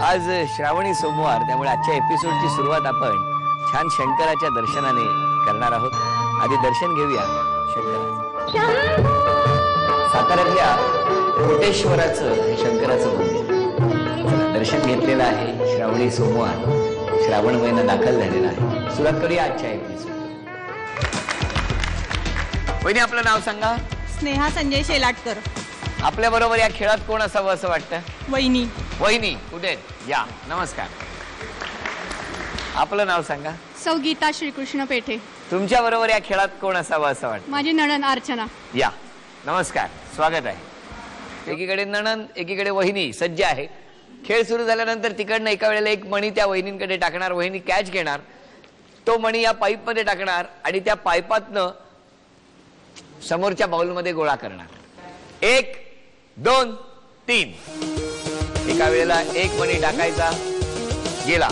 आज श्रावणी सोमवार, त्यामुळे आजच्या एपिसोडची सुरुवात आपण छान शंकराच्या दर्शनाने करणार आहोत. आधी दर्शन घेऊया शंकराचं. साताऱ्यातल्या कोटेश्वराचं हे शंकराचं मंदिर दर्शन घेतलेलं आहे. श्रावणी सोमवार, श्रावण महिना दाखल झालेला आहे. सुरुवात करूया आजच्या एपिसोड. वहिनी, आपलं नाव सांगा. स्नेहा संजय शेलाटकर. आपल्या बरोबर या खेळात कोण असावं असं वाटतं? वहिनी. वहिनी कुठे? या, नमस्कार. आपलं नाव सांगा. सौ गीता श्रीकृष्ण पेठे. तुमच्या बरोबर या खेळात कोण असावं असं वाटतं? माझी नणंद अर्चना. या, नमस्कार, स्वागत आहे. एकीकडे नणंद, एकीकडे वहिनी सज्ज आहे. खेळ सुरू झाल्यानंतर तिकडनं एका वेळेला एक मणी त्या वहिनींकडे टाकणार. वहिनी कॅच घेणार, तो मणी या पाईप मध्ये टाकणार आणि त्या पाईपातनं समोरच्या बाउलमध्ये गोळा करणार. 1 2 3. एका वेळेला एक मणी टाकायचा, गेला.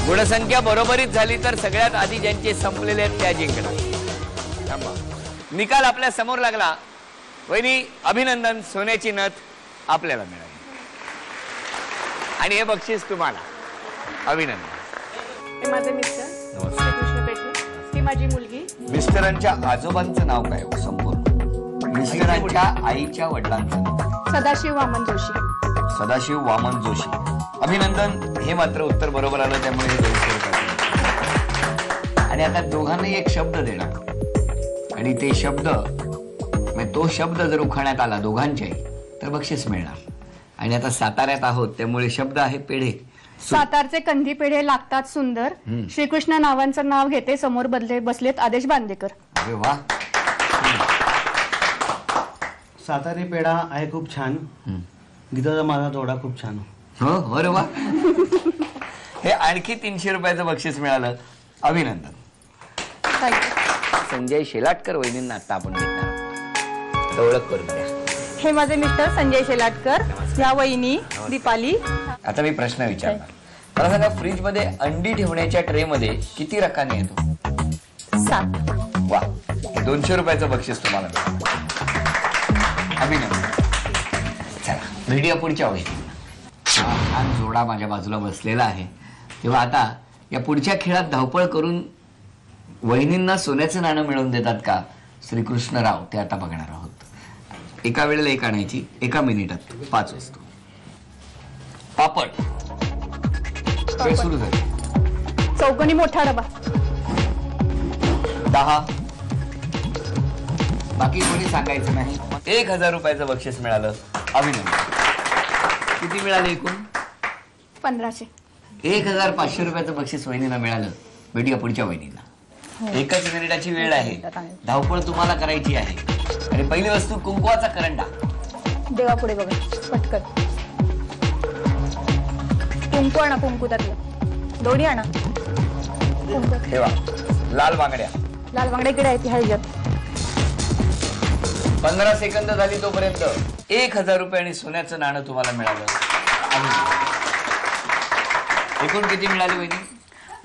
गुणसंख्या बरोबरीत झाली तर सगळ्यात आधी ज्यांचे संपलेले आहेत त्या जिंकणार. निकाल आपल्या समोर लागला. वहिनी, अभिनंदन. सोन्याची नथ आपल्याला मिळाली आणि हे बक्षीस तुम्हाला. अभिनंदन. हे माझे मिस्टर श्रीकृष्ण पेठे, ही माझी मुलगी. मिस्टरांच्या आजोबांचं नाव काय हो संपूर्ण? मिस्टरांच्या आईच्या वडिलांचं नाव? सदाशिव वामन जोशी. सदाशिव वामन जोशी. अभिनंदन. हे मात्र उत्तर बरोबर आलं, त्यामुळे हे 200 रुपये. आणि आता दोघांनाही एक शब्द देणार आणि ते शब्द, तो शब्द जर उखाण्यात आला दोघांच्याही तर बक्षीस मिळणार. आणि आता साताऱ्यात आहोत त्यामुळे शब्द आहे पेढे. सातारचे कंदी पेढे लागतात सुंदर. श्रीकृष्ण नावांचं नाव घेते, समोर बसलेत आदेश बांदेकर. अरे वा. सातारी पेढा आहे खूप छान. गीताचा माझा जोडा खूप छान. हो, अरे वा. हे आणखी 300 रुपयाचं बक्षीस मिळालं. अभिनंदन. संजय शेलाटकर वहिनींना आता आपण भेटणार. ओळख करून द्या. हे माझे मिस्टर संजय शेलाटकर. ह्या वहिनी दीपाली. आता मी प्रश्न विचारणार. मला सांगा, फ्रीज मध्ये अंडी ठेवण्याच्या ट्रे मध्ये किती रकाने येतो? 7. वा. 200 रुपयाचं बक्षीस तुम्हाला मिळालं. अभिनंदन. चला, व्हिडिओ पुढच्या वहिनी. हा जोडा माझ्या बाजूला बसलेला आहे. तेव्हा आता या पुढच्या खेळात धावपळ करून वहिनींना सोन्याचं नाणं मिळवून देतात का श्रीकृष्णराव, ते आता बघणार आहोत. एका वेळेला एक आणायची, एका मिनिटात 5 वस्तू. पापड. खेळ सुरू झाले. चौकोनी मोठा डबा. 10. बाकी कोणी सांगायचं नाही. 1000 रुपयाचं बक्षीस मिळालं. अभिनंदन. किती मिळाले एकूण? 1500. 1500 रुपयाचं बक्षीस वहिनीला मिळालं. भेटूया पुढच्या वहिनीला. 1 मिनिटाची वेळ आहे. धावपळ तुम्हाला करायची आहे. आणि पहिली वस्तू कुंकवाचा करंडा. देवा पुढे बघा पटकन. कुंकू आणा, कुंकू त्यातलं दोन्ही आणा. ठेवा. लाल बांगड्या. लाल बांगड्या इकडे आहे, ती ह्याच्यात. 15 सेकंद झाली तोपर्यंत 1000 रुपये आणि सोन्याचं नाणं तुम्हाला मिळालं. एकूण किती मिळाले वहिनी?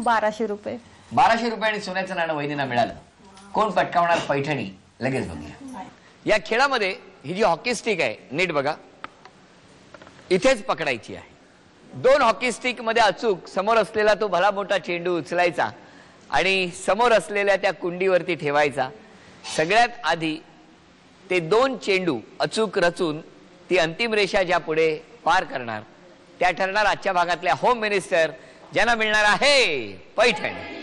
1200 रुपये. 1200 रुपये आणि सोन्याचं नाणं वहिनीला मिळालं. कोण पटकावणार पैठणी? लगेच बघूया. या खेळामध्ये ही जी हॉकी स्टिक आहे, नीट बघा, इथेच पकडायची आहे. 2 हॉकी स्टिक मध्ये अचूक समोर असलेला तो भला मोठा चेंडू उचलायचा आणि समोर असलेल्या त्या कुंडीवरती ठेवायचा. सगळ्यात आधी ते 2 चेंडू अचूक रचून ती अंतिम रेषा ज्या पुढे पार करणार त्या ठरणार आजच्या भागातल्या होम मिनिस्टर, ज्यांना मिळणार आहे पैठणी.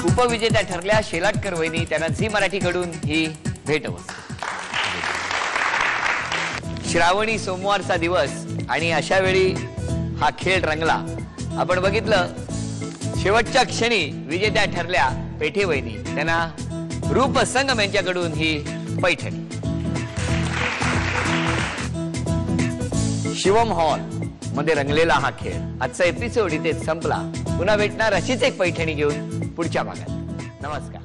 उपविजेत्या ठरल्या शेलाटकर वहिनी. त्यांना झी मराठीकडून ही भेटवस्तू. श्रावणी सोमवारचा दिवस आणि अशा वेळी हा खेळ रंगला. आपण बघितलं, शेवटच्या क्षणी विजेत्या ठरल्या पेठे वहिनी. त्यांना रूप संगम यांच्याकडून ही पैठणी. शिवम हॉल मध्ये रंगलेला हा खेळ. आजचा एपिसोड इथे संपला. पुन्हा भेटणार अशीच एक पैठणी घेऊन पुढच्या भागात. नमस्कार.